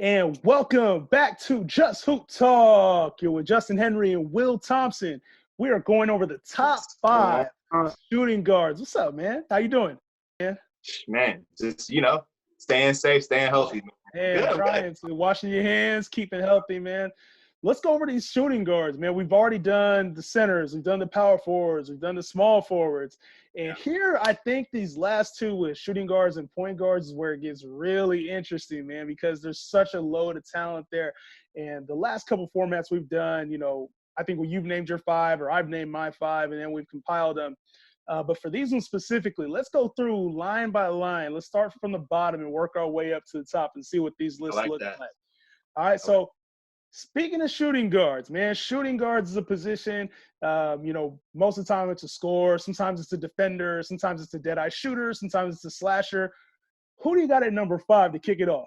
And welcome back to Just Hoop Talk. You're with Justin Henry and Will Thompson. We are going over the top five shooting guards. What's up, man? How you doing, man? Man, just staying safe, staying healthy. And trying to washing your hands, keeping healthy, man. Let's go over these shooting guards, man. We've already done the centers, we've done the power forwards, we've done the small forwards. And here, I think these last two with shooting guards and point guards is where it gets really interesting, man, because there's such a load of talent there. And the last couple formats we've done, I think you've named your five or I've named my five, and then we've compiled them. But for these ones specifically, let's go through line by line. Let's start from the bottom and work our way up to the top and see what these lists look like. All right, so speaking of shooting guards, man, shooting guards is a position, most of the time it's a scorer. Sometimes it's a defender. Sometimes it's a dead-eye shooter. Sometimes it's a slasher. Who do you got at number 5 to kick it off?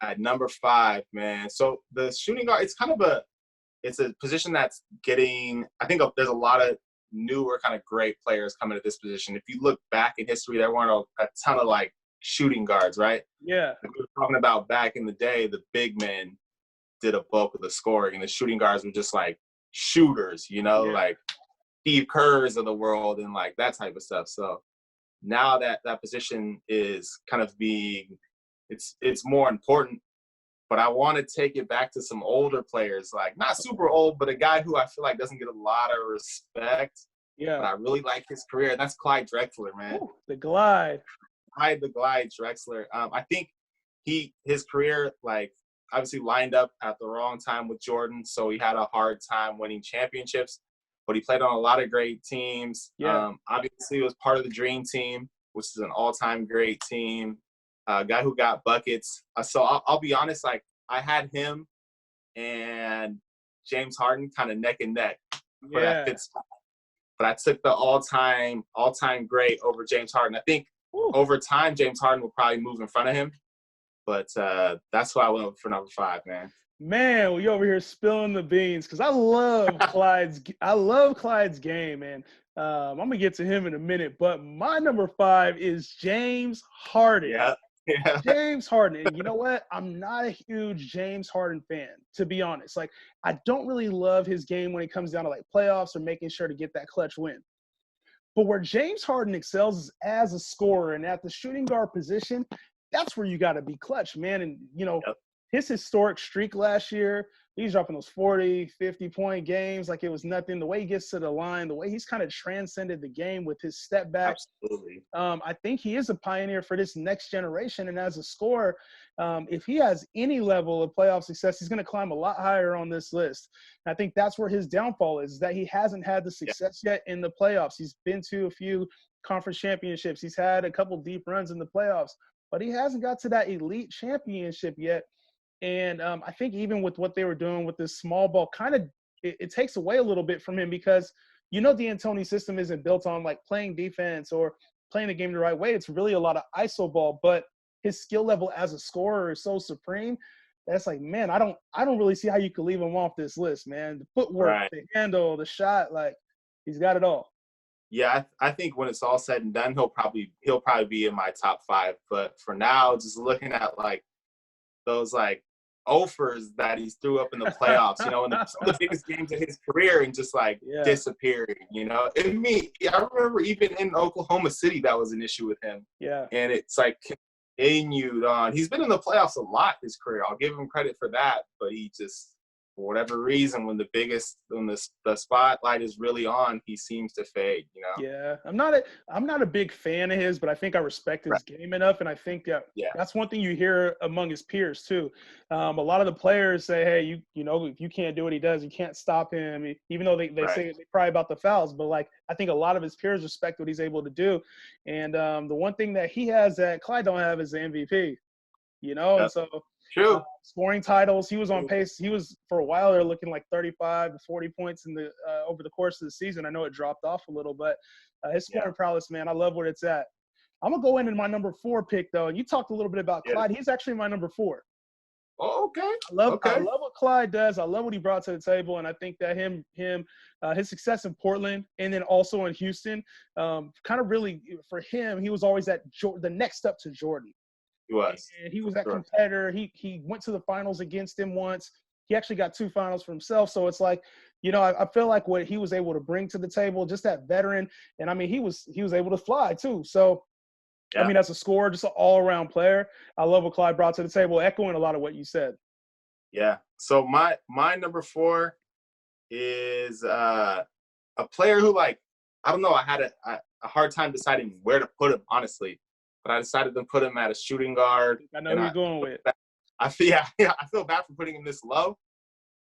At number 5, man. So the shooting guard, it's a position that's getting – I think there's a lot of newer kind of great players coming to this position. If you look back in history, there weren't a ton of, shooting guards, right? Yeah. We were talking about back in the day, the big men did a bulk of the scoring, and the shooting guards were just shooters, like Steve Kerr's of the world and that type of stuff. So now that position is kind of being, it's more important, but I want to take it back to some older players, not super old, but a guy who I feel like doesn't get a lot of respect. Yeah. But I really like his career, and that's Clyde Drexler, man. Ooh, the Glide. The Clyde Drexler. I think his career, obviously lined up at the wrong time with Jordan, so he had a hard time winning championships, but he played on a lot of great teams. Yeah. Obviously, he was part of the Dream Team, which is an all-time great team, a guy who got buckets. So I'll be honest, I had him and James Harden kind of neck and neck for that fifth spot. But I took the all-time great over James Harden. I think over time, James Harden will probably move in front of him. But that's why I went for number 5, man. Man, we over here spilling the beans because I love Clyde's game, man. I'm gonna get to him in a minute, but my number 5 is James Harden. Yeah. James Harden. And you know what? I'm not a huge James Harden fan, to be honest. I don't really love his game when it comes down to playoffs or making sure to get that clutch win. But where James Harden excels is as a scorer, and at the shooting guard position, that's where you got to be clutch, man. And, his historic streak last year, he's dropping those 40, 50-point games like it was nothing. The way he gets to the line, the way he's kind of transcended the game with his step back. Absolutely. I think he is a pioneer for this next generation. And as a scorer, if he has any level of playoff success, he's going to climb a lot higher on this list. And I think that's where his downfall is that he hasn't had the success yet in the playoffs. He's been to a few conference championships. He's had a couple deep runs in the playoffs, but he hasn't got to that elite championship yet. And I think even with what they were doing with this small ball, it takes away a little bit from him because the D'Antoni system isn't built on playing defense or playing the game the right way. It's really a lot of iso ball, but his skill level as a scorer is so supreme that's man, I don't really see how you could leave him off this list, man. The footwork, the handle, the shot, he's got it all. Yeah, I think when it's all said and done, he'll probably be in my top 5. But for now, just looking at those offers that he threw up in the playoffs, in some of the biggest games of his career, and just disappearing, And I remember even in Oklahoma City, that was an issue with him. Yeah. And it's continued on. He's been in the playoffs a lot his career. I'll give him credit for that, but he just, for whatever reason, when the spotlight is really on, he seems to fade, Yeah, I'm not a big fan of his, but I think I respect his game enough, and I think that's one thing you hear among his peers too. A lot of the players say, hey, if you can't do what he does, you can't stop him, even though they say they cry about the fouls, but I think a lot of his peers respect what he's able to do. And the one thing that he has that Clyde don't have is the MVP, and so true. Scoring titles. He was on pace. He was for a while there looking 35 to 40 points in the over the course of the season. I know it dropped off a little, but his scoring prowess, man, I love where it's at. I'm gonna go into my number 4 pick though. And you talked a little bit about Clyde. He's actually my number 4. Oh, okay. I love what Clyde does. I love what he brought to the table, and I think that his success in Portland and then also in Houston, kind of really for him, he was always the next step to Jordan. He was. And he was that Sure. competitor. He went to the finals against him once. He actually got 2 finals for himself. So it's like, I feel like what he was able to bring to the table, just that veteran. And I mean, he was able to fly too. So, Yeah. I mean, as a scorer, just an all-around player. I love what Clyde brought to the table, echoing a lot of what you said. Yeah. So my number 4 is a player who, like, I don't know, I had a hard time deciding where to put him, honestly. But I decided to put him at a shooting guard. I know who you're going with. I feel bad for putting him this low,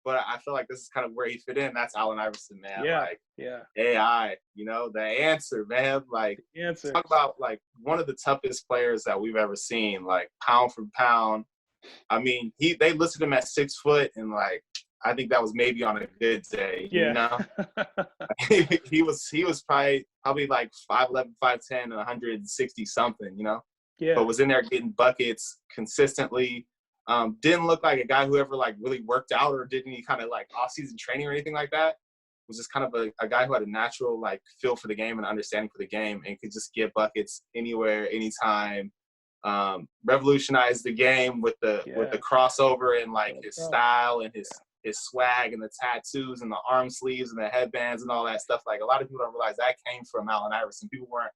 but I feel like this is kind of where he fit in. That's Allen Iverson, man. Yeah, like, yeah. AI, the answer, man. Like, talk about, like, one of the toughest players that we've ever seen, like, pound for pound. I mean, they listed him at 6 foot, and, like, I think that was maybe on a good day. Yeah. He was probably like 5'11", 5'10", and 160 something. Yeah. But was in there getting buckets consistently. Didn't look like a guy who ever, like, really worked out or did any kind of, like, off-season training or anything like that. Was just kind of a guy who had a natural, like, feel for the game and understanding for the game and could just get buckets anywhere, anytime. Revolutionized the game with the crossover and, like, his style and his swag and the tattoos and the arm sleeves and the headbands and all that stuff. Like, a lot of people don't realize that came from Allen Iverson. People weren't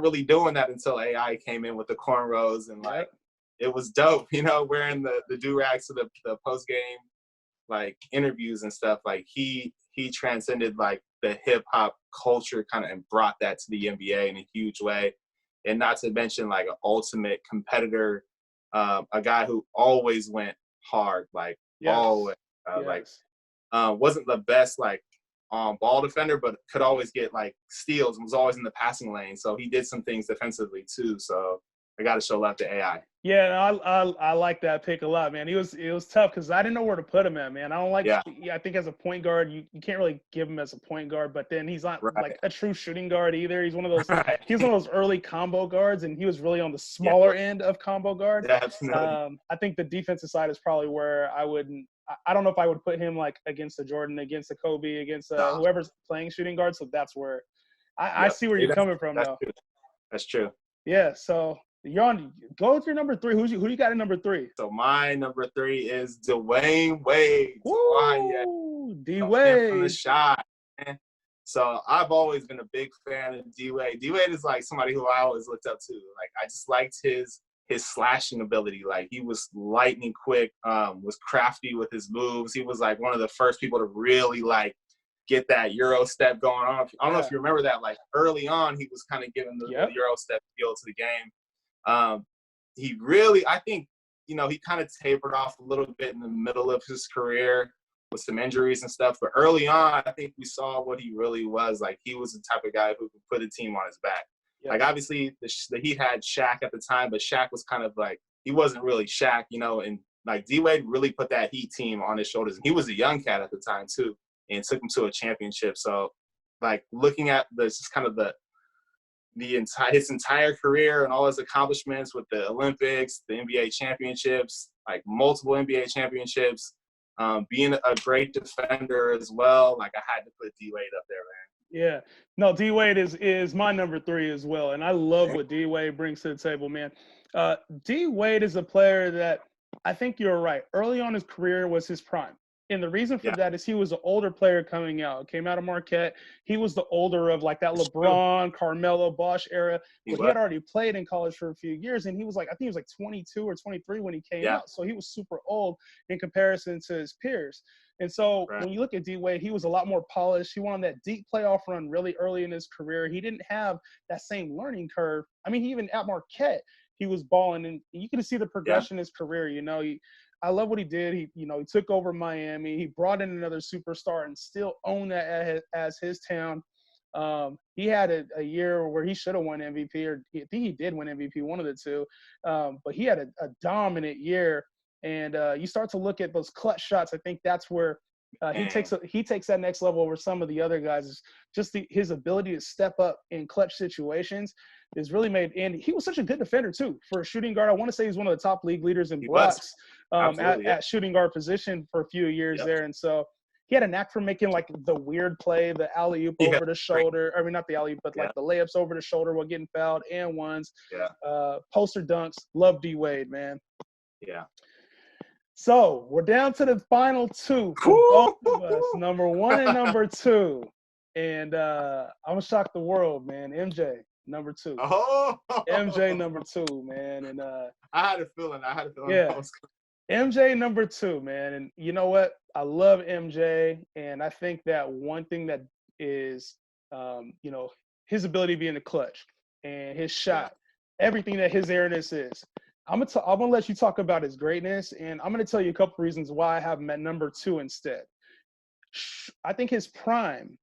really doing that until AI came in with the cornrows, and, like, it was dope, wearing the do-rags to the post-game, like, interviews and stuff. Like, he transcended, like, the hip-hop culture kind of and brought that to the NBA in a huge way. And not to mention, like, an ultimate competitor, a guy who always went hard, like, always. Wasn't the best, like, ball defender, but could always get, like, steals and was always in the passing lane. So he did some things defensively too. So I got to show love to AI. Yeah, I like that pick a lot, man. It was tough because I didn't know where to put him at, man. I don't like. Yeah. I think as a point guard, you can't really give him as a point guard, but then he's not like a true shooting guard either. He's one of those. He's one of those early combo guards, and he was really on the smaller end of combo guard. Yeah, absolutely. I think the defensive side is probably where I wouldn't. I don't know if I would put him, like, against a Jordan, against a Kobe, against whoever's playing shooting guard. So that's where I see where you're coming from, though. True. That's true. Yeah. So. Go with your number 3. Who do you got in number 3? So my number 3 is Dwyane Wade. D-Wade. From the shot. Man. So I've always been a big fan of D-Wade. D-Wade is, like, somebody who I always looked up to. Like, I just liked his slashing ability. Like, he was lightning quick, was crafty with his moves. He was, like, one of the first people to really, like, get that Euro step going on. I don't know if you remember that. Like, early on, he was kind of giving the Euro step feel to the game. He really, I think, he kind of tapered off a little bit in the middle of his career with some injuries and stuff. But early on, I think we saw what he really was. Like, he was the type of guy who could put a team on his back. Yeah. Like, obviously, the Heat had Shaq at the time, but Shaq was kind of like, he wasn't really Shaq, and, like, D-Wade really put that Heat team on his shoulders. And he was a young cat at the time, too, and took him to a championship. So, like, looking at this, just kind of his entire career and all his accomplishments with the Olympics, the NBA championships, like multiple NBA championships, being a great defender as well. Like, I had to put D-Wade up there, man. Yeah. No, D-Wade is my number 3 as well. And I love what D-Wade brings to the table, man. D-Wade is a player that I think you're right. Early on his career was his prime. And the reason for that is he was an older player coming out. Came out of Marquette. He was the older of, like, that LeBron, Carmelo, Bosh era. But he had already played in college for a few years. And he was, like, I think he was like 22 or 23 when he came out. So he was super old in comparison to his peers. And so when you look at D-Wade, he was a lot more polished. He went on that deep playoff run really early in his career. He didn't have that same learning curve. I mean, even at Marquette, he was balling. And you can see the progression in his career, I love what he did. He took over Miami. He brought in another superstar and still owned that as his town. He had a year where he should have won MVP, or I think he did win MVP, one of the two. But he had a dominant year. And you start to look at those clutch shots. I think that's where he takes that next level over some of the other guys. Is just his ability to step up in clutch situations is really made. And he was such a good defender too for a shooting guard. I want to say he's one of the top league leaders in blocks at shooting guard position for a few years there. And so he had a knack for making like the weird play, the alley-oop over the shoulder. I mean, not the alley-oop, but like the layups over the shoulder while getting fouled and ones. Poster dunks. Love D Wade, man. Yeah. So we're down to the final two for both of us, number 1 and number 2. And I'm gonna shock the world, man. MJ, number 2. Oh, MJ, number 2, man. And I had a feeling. Yeah. MJ, number 2, man. And you know what? I love MJ, and I think that one thing that is, you know, his ability to be in the clutch and his shot, everything that his airness is. I'm gonna let you talk about his greatness, and I'm gonna tell you a couple reasons why I have him at number 2 instead. I think his prime,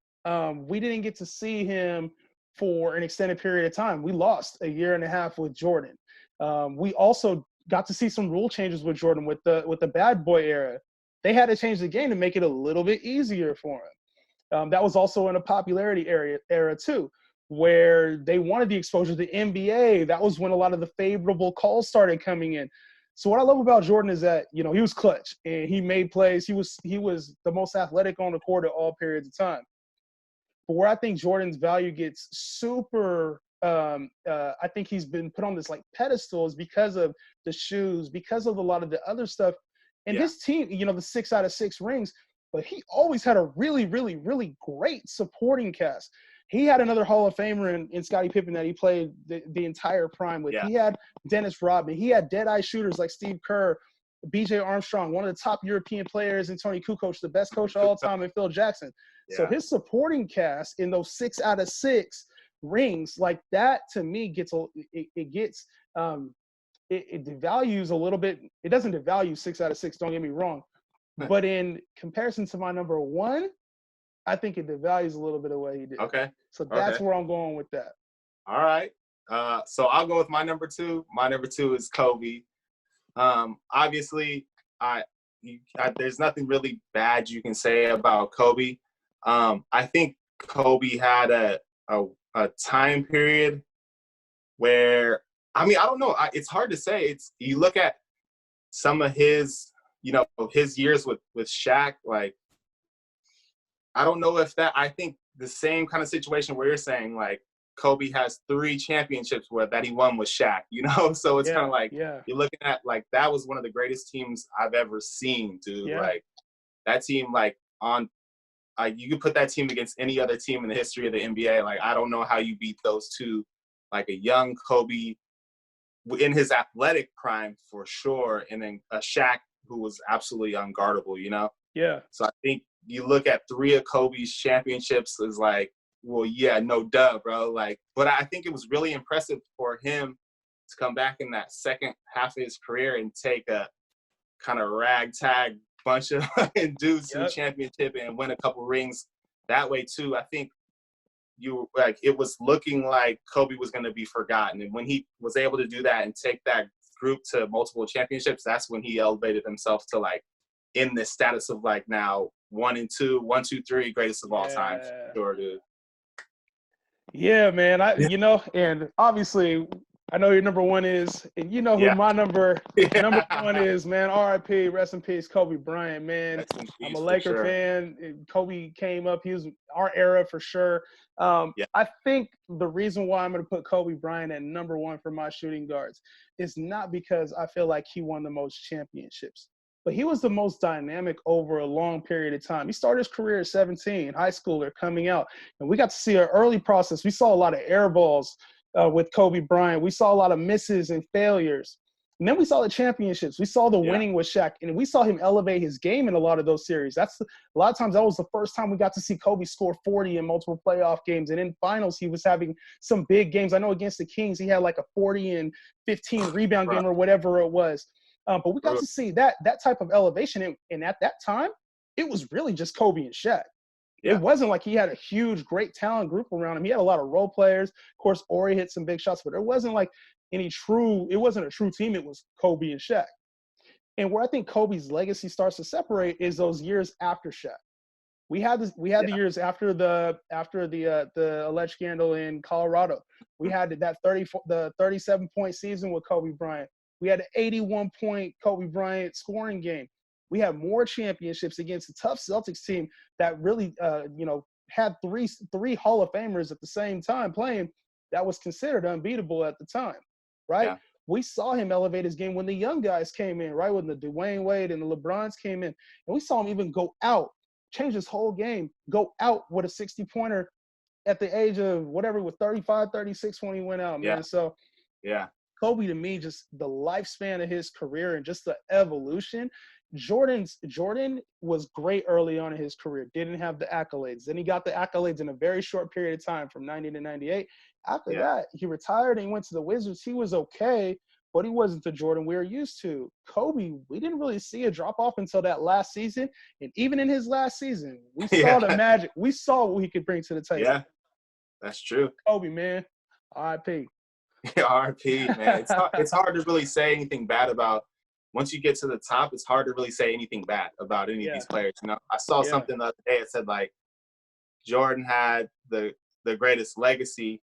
we didn't get to see him for an extended period of time. We lost a year and a half with Jordan. We also got to see some rule changes with Jordan with the bad boy era. They had to change the game to make it a little bit easier for him. That was also in a popularity era too, where they wanted the exposure to the NBA. That was when a lot of the favorable calls started coming in. So what I love about Jordan is that, you know, he was clutch and he made plays. He was the most athletic on the court at all periods of time. But where I think Jordan's value gets super, I think he's been put on this like pedestal is because of the shoes, because of a lot of the other stuff. And his team, you know, the 6 out of 6 rings, but he always had a really, really, really great supporting cast. He had another Hall of Famer in Scottie Pippen that he played the entire prime with. He had Dennis Rodman. He had dead-eye shooters like Steve Kerr, B.J. Armstrong, one of the top European players, and Tony Kukoc, the best coach of all time, and Phil Jackson. So his supporting cast in those 6 out of 6 rings, like that, to me, it devalues a little bit. It doesn't devalue 6 out of 6, don't get me wrong. But in comparison to my number 1, I think it devalues a little bit of what he did. Okay. So that's where I'm going with that. All right. So I'll go with my number 2. My number 2 is Kobe. Obviously, there's nothing really bad you can say about Kobe. I think Kobe had a time period where, I mean, I don't know. It's hard to say. You look at some of his, you know, his years with Shaq, like, I don't know if that, I think the same kind of situation where you're saying, like, Kobe has 3 championships that he won with Shaq, you know? So it's kind of like, you're looking at, like, that was one of the greatest teams I've ever seen, dude. Like, that team, like, you could put that team against any other team in the history of the NBA. Like, I don't know how you beat those two. Like, a young Kobe in his athletic prime, for sure, and then a Shaq who was absolutely unguardable, you know? Yeah. So I think you look at 3 of Kobe's championships as like, well, yeah, no duh, bro. Like, but I think it was really impressive for him to come back in that second half of his career and take a kind of ragtag bunch of dudes to the championship and win a couple rings that way too. I think it was looking like Kobe was going to be forgotten. And when he was able to do that and take that group to multiple championships, that's when he elevated himself to, like, in this status of, like, now 1 and 2, 1, 2, 3, greatest of all time. Sure, dude. Yeah, man. You know, and obviously I know your number 1 is, and you know who my number 1 is, man. R.I.P. Rest in peace, Kobe Bryant, man. I'm a Laker fan. Kobe came up. He was our era for sure. I think the reason why I'm going to put Kobe Bryant at number 1 for my shooting guards is not because I feel like he won the most championships, but he was the most dynamic over a long period of time. He started his career at 17, high schooler coming out, and we got to see an early process. We saw a lot of air balls with Kobe Bryant. We saw a lot of misses and failures. And then we saw the championships. We saw the winning with Shaq, and we saw him elevate his game in a lot of those series. A lot of times that was the first time we got to see Kobe score 40 in multiple playoff games. And in finals, he was having some big games. I know against the Kings, he had like a 40 and 15 rebound game or whatever it was. But we got to see that type of elevation. And at that time, it was really just Kobe and Shaq. Yeah. It wasn't like he had a huge, great talent group around him. He had a lot of role players. Of course, Ori hit some big shots, but it wasn't like it wasn't a true team. It was Kobe and Shaq. And where I think Kobe's legacy starts to separate is those years after Shaq. We had the years after the alleged scandal in Colorado. We had the 37-point season with Kobe Bryant. We had an 81-point Kobe Bryant scoring game. We had more championships against a tough Celtics team that really, had three Hall of Famers at the same time playing that was considered unbeatable at the time, right? Yeah. We saw him elevate his game when the young guys came in, right? When the Dwyane Wade and the LeBrons came in. And we saw him even go out, change his whole game, go out with a 60-pointer at the age of whatever, with 35, 36 when he went out, man. So Kobe, to me, just the lifespan of his career and just the evolution. Jordan was great early on in his career, didn't have the accolades. Then he got the accolades in a very short period of time from 90 to 98. After that, he retired and he went to the Wizards. He was okay, but he wasn't the Jordan we were used to. Kobe, we didn't really see a drop-off until that last season. And even in his last season, we saw the magic. We saw what he could bring to the table. Yeah, that's true. Kobe, man. R.I.P. R.I.P., man. It's hard to really say anything bad about. Once you get to the top, it's hard to really say anything bad about any of these players. I saw something the other day. It said, like, Jordan had the greatest legacy.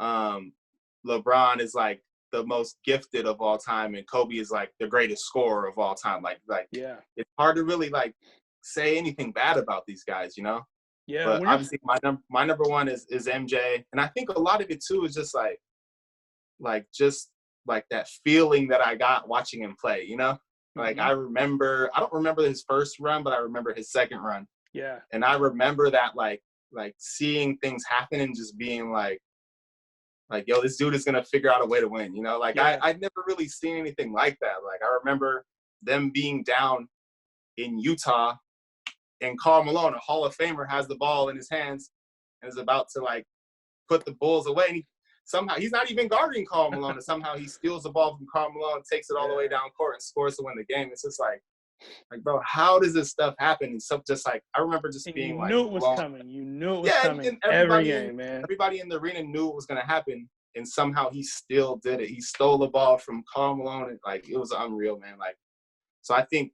LeBron is, like, the most gifted of all time, and Kobe is, like, the greatest scorer of all time. It's hard to really, like, say anything bad about these guys, Yeah. But obviously, my number one is MJ, and I think a lot of it too is just like that feeling that I got watching him play, Like, I don't remember his first run, but I remember his second run. Yeah. And I remember that, like seeing things happen and just being like, yo, this dude is going to figure out a way to win, I'd never really seen anything like that. Like, I remember them being down in Utah and Karl Malone, a Hall of Famer, has the ball in his hands and is about to, like, put the Bulls away. And somehow he's not even guarding Karl Malone, and somehow he steals the ball from Karl Malone, takes it all the way down court, and scores to win the game. It's just like, bro, how does this stuff happen? And so, just like, I remember just being like, you knew it was coming. You knew it was coming. And every game, man. Everybody in the arena knew it was going to happen, and somehow he still did it. He stole the ball from Karl Malone, and, like, it was unreal, man. Like, so I think,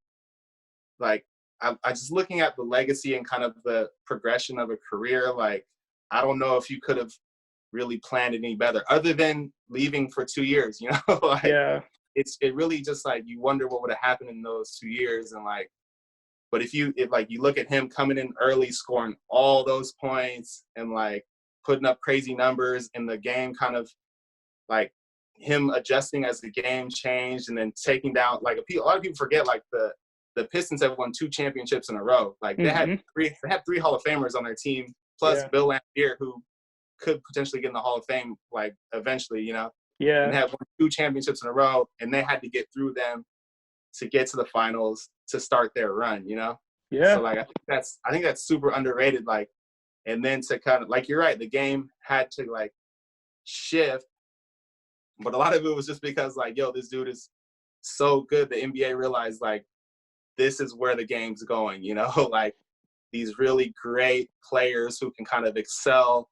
like, I just looking at the legacy and kind of the progression of a career, like, I don't know if you could have really planned it any better, other than leaving for 2 years, It really just, like, you wonder what would have happened in those 2 years. And, like, but if you look at him coming in early, scoring all those points and, like, putting up crazy numbers in the game, kind of like him adjusting as the game changed, and then taking down, like, a lot of people forget, like, the Pistons have won 2 championships in a row. Like, they had three Hall of Famers on their team, plus Bill Laimbeer, who could potentially get in the Hall of Fame, like, eventually, Yeah. And they had won 2 championships in a row, and they had to get through them to get to the finals to start their run, Yeah. So, like, I think that's super underrated. Like, and then to kind of, like, you're right, the game had to, like, shift, but a lot of it was just because, like, yo, this dude is so good. The NBA realized, like, this is where the game's going, Like, these really great players who can kind of excel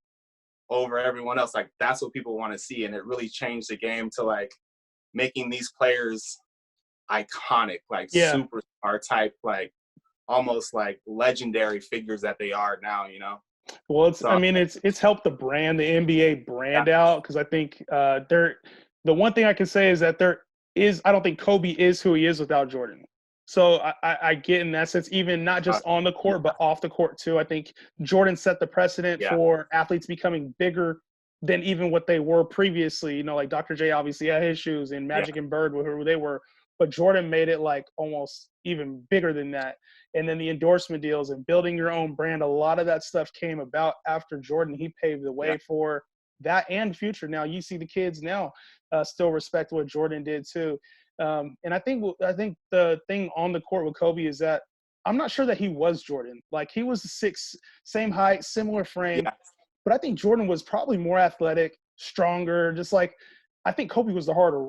over everyone else. Like, that's what people want to see. And it really changed the game to, like, making these players iconic, like, superstar type, like, almost like legendary figures that they are now, Well, it's helped the brand, the NBA brand out, because I think the one thing I can say is that I don't think Kobe is who he is without Jordan. So I get in that sense, even not just on the court, but off the court too. I think Jordan set the precedent for athletes becoming bigger than even what they were previously. Like Dr. J obviously had his shoes, and Magic and Bird were who they were. But Jordan made it, like, almost even bigger than that. And then the endorsement deals and building your own brand, a lot of that stuff came about after Jordan. He paved the way for that and future. Now you see the kids now still respect what Jordan did too. And I think the thing on the court with Kobe is that I'm not sure that he was Jordan. Like, he was 6', same height, similar frame, but I think Jordan was probably more athletic, stronger. Just like, I think Kobe was the harder.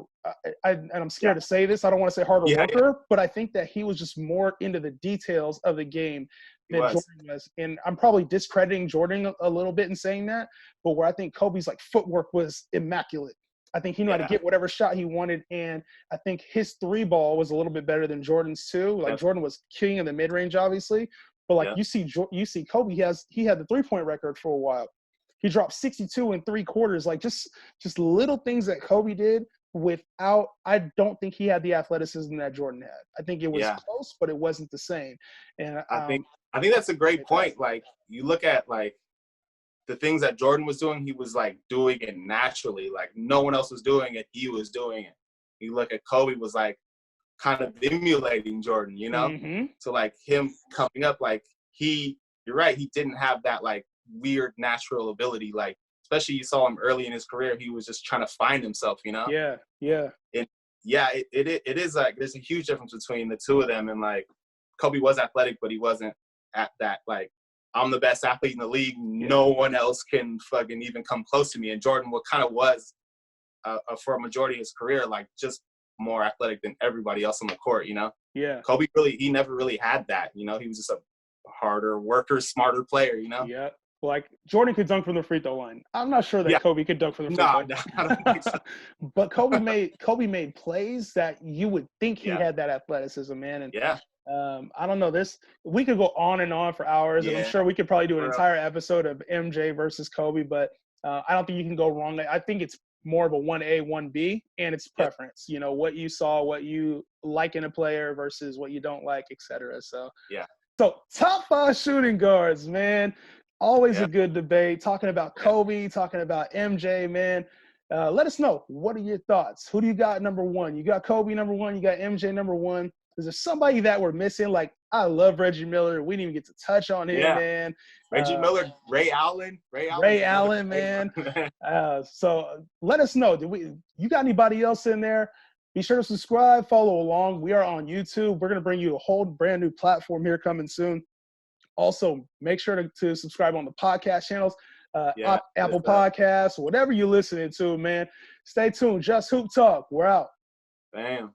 And I'm scared to say this. I don't want to say harder worker, but I think that he was just more into the details of the game than Jordan was. And I'm probably discrediting Jordan a little bit in saying that, but where I think Kobe's, like, footwork was immaculate. I think he knew how to get whatever shot he wanted, and I think his 3 ball was a little bit better than Jordan's too. Like, Jordan was king in the mid-range, obviously, but, like, you see Kobe, he had the 3-point record for a while. He dropped 62 in 3 quarters. Like, just little things that Kobe did without, I don't think he had the athleticism that Jordan had. I think it was close, but it wasn't the same. And I think that's a great point. Like, you look at like the things that Jordan was doing, he was like doing it naturally. Like, no one else was doing it, he was doing it. You look at Kobe, was like kind of emulating Jordan, you know? So like him coming up, like you're right, he didn't have that like weird natural ability. Like, especially you saw him early in his career, he was just trying to find himself, you know? Yeah. It is like, there's a huge difference between the two of them. And like, Kobe was athletic, but he wasn't at that, like, I'm the best athlete in the league. No one else can fucking even come close to me. And Jordan, what kind of was for a majority of his career, like just more athletic than everybody else on the court, you know? Yeah. Kobe he never really had that, you know? He was just a harder worker, smarter player, you know? Yeah. Like, Jordan could dunk from the free throw line. I'm not sure that Kobe could dunk from the free throw. No, I don't think so. But Kobe made plays that you would think he had that athleticism, man. And I don't know, we could go on and on for hours, and I'm sure we could probably do an entire episode of MJ versus Kobe, but I don't think you can go wrong. I think it's more of a 1A, 1B, and it's preference. You know, what you saw, what you like in a player versus what you don't like, etc. So top 5 shooting guards, man. Always a good debate. Talking about Kobe, talking about MJ, man. Let us know. What are your thoughts? Who do you got number 1? You got Kobe number 1. You got MJ number 1. Is there somebody that we're missing? Like, I love Reggie Miller. We didn't even get to touch on him, man. Reggie Miller, Ray Allen, man. So let us know. You got anybody else in there? Be sure to subscribe, follow along. We are on YouTube. We're going to bring you a whole brand new platform here coming soon. Also, make sure to subscribe on the podcast channels, Apple Podcasts, whatever you're listening to, man. Stay tuned. Just Hoop Talk. We're out. Bam.